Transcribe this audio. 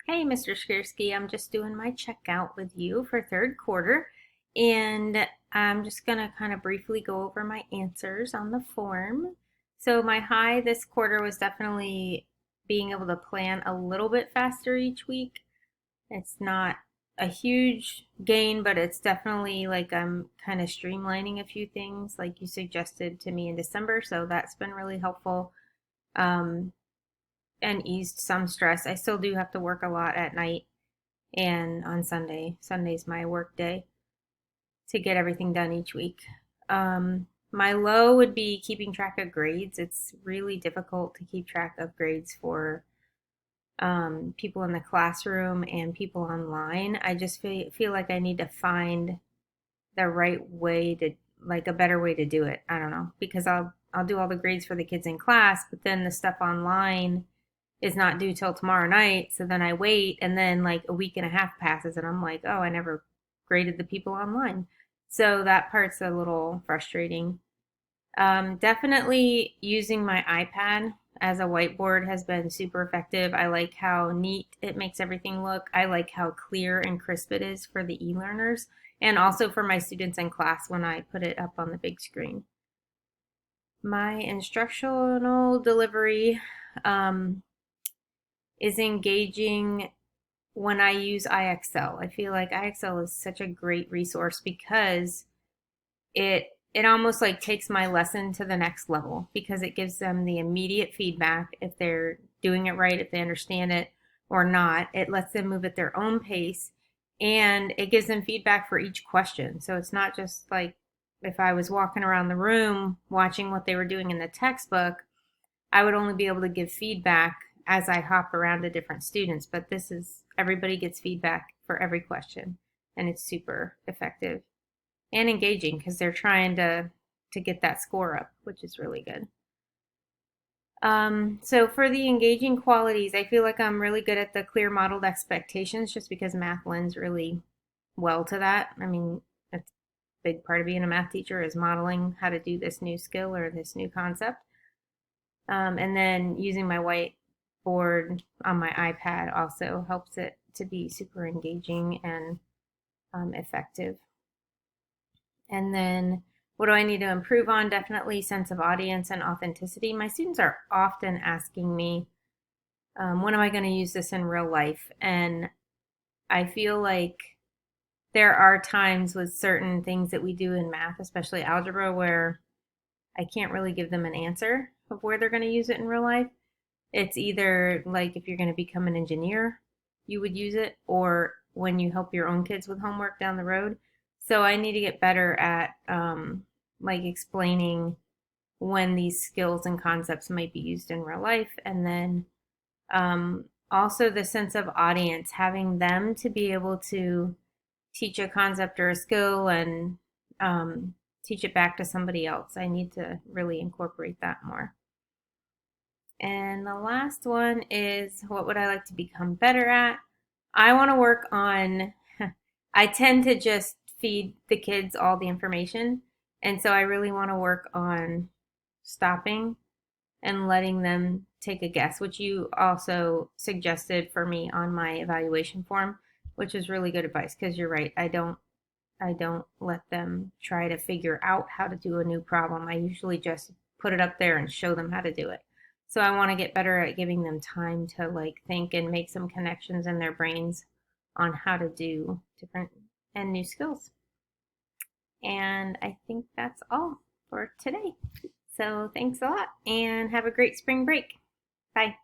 Hey, Mr. Skierski, I'm just doing my checkout with you for third quarter, and I'm just going to kind of briefly go over my answers on the form. So, my high this quarter was definitely being able to plan a little bit faster each week. It's not a huge gain, but it's definitely like I'm kind of streamlining a few things, like you suggested to me in December, so that's been really helpful. Um, and eased some stress. I still do have to work a lot at night and on Sunday. Sunday's my work day to get everything done each week. My low would be keeping track of grades. It's really difficult to keep track of grades for people in the classroom and people online. I just feel like I need to find the right way to, like, a better way to do it. I don't know, because I'll do all the grades for the kids in class, but then the stuff online is not due till tomorrow night. So then I wait, and then like a week and a half passes, and I'm like, oh, I never graded the people online. So that part's a little frustrating. Definitely using my iPad as a whiteboard has been super effective. I like how neat it makes everything look. I like how clear and crisp it is for the e-learners and also for my students in class when I put it up on the big screen. My instructional delivery um, is engaging when I use IXL. I feel like IXL is such a great resource because it almost like takes my lesson to the next level because it gives them the immediate feedback if they're doing it right, if they understand it or not. It lets them move at their own pace and it gives them feedback for each question. So it's not just like if I was walking around the room watching what they were doing in the textbook, I would only be able to give feedback as I hop around to different students, but this is everybody gets feedback for every question, and it's super effective and engaging because they're trying to get that score up, which is really good. So for the engaging qualities, I feel like I'm really good at the clear modeled expectations just because math lends really well to that. I mean, it's a big part of being a math teacher is modeling how to do this new skill or this new concept. And then using my whiteboard on my iPad also helps it to be super engaging and effective. And then what do I need to improve on? Definitely sense of audience and authenticity. My students are often asking me, when am I going to use this in real life? And I feel like there are times with certain things that we do in math, especially algebra, where I can't really give them an answer of where they're going to use it in real life. It's either like if you're going to become an engineer, you would use it, or when you help your own kids with homework down the road. So I need to get better at like explaining when these skills and concepts might be used in real life. And then also the sense of audience, having them to be able to teach a concept or a skill and teach it back to somebody else. I need to really incorporate that more. And the last one is what would I like to become better at? I want to work on, I tend to just feed the kids all the information. And so I really want to work on stopping and letting them take a guess, which you also suggested for me on my evaluation form, which is really good advice because you're right. I don't let them try to figure out how to do a new problem. I usually just put it up there and show them how to do it. So I want to get better at giving them time to like think and make some connections in their brains on how to do different and new skills. And I think that's all for today. So thanks a lot and have a great spring break. Bye.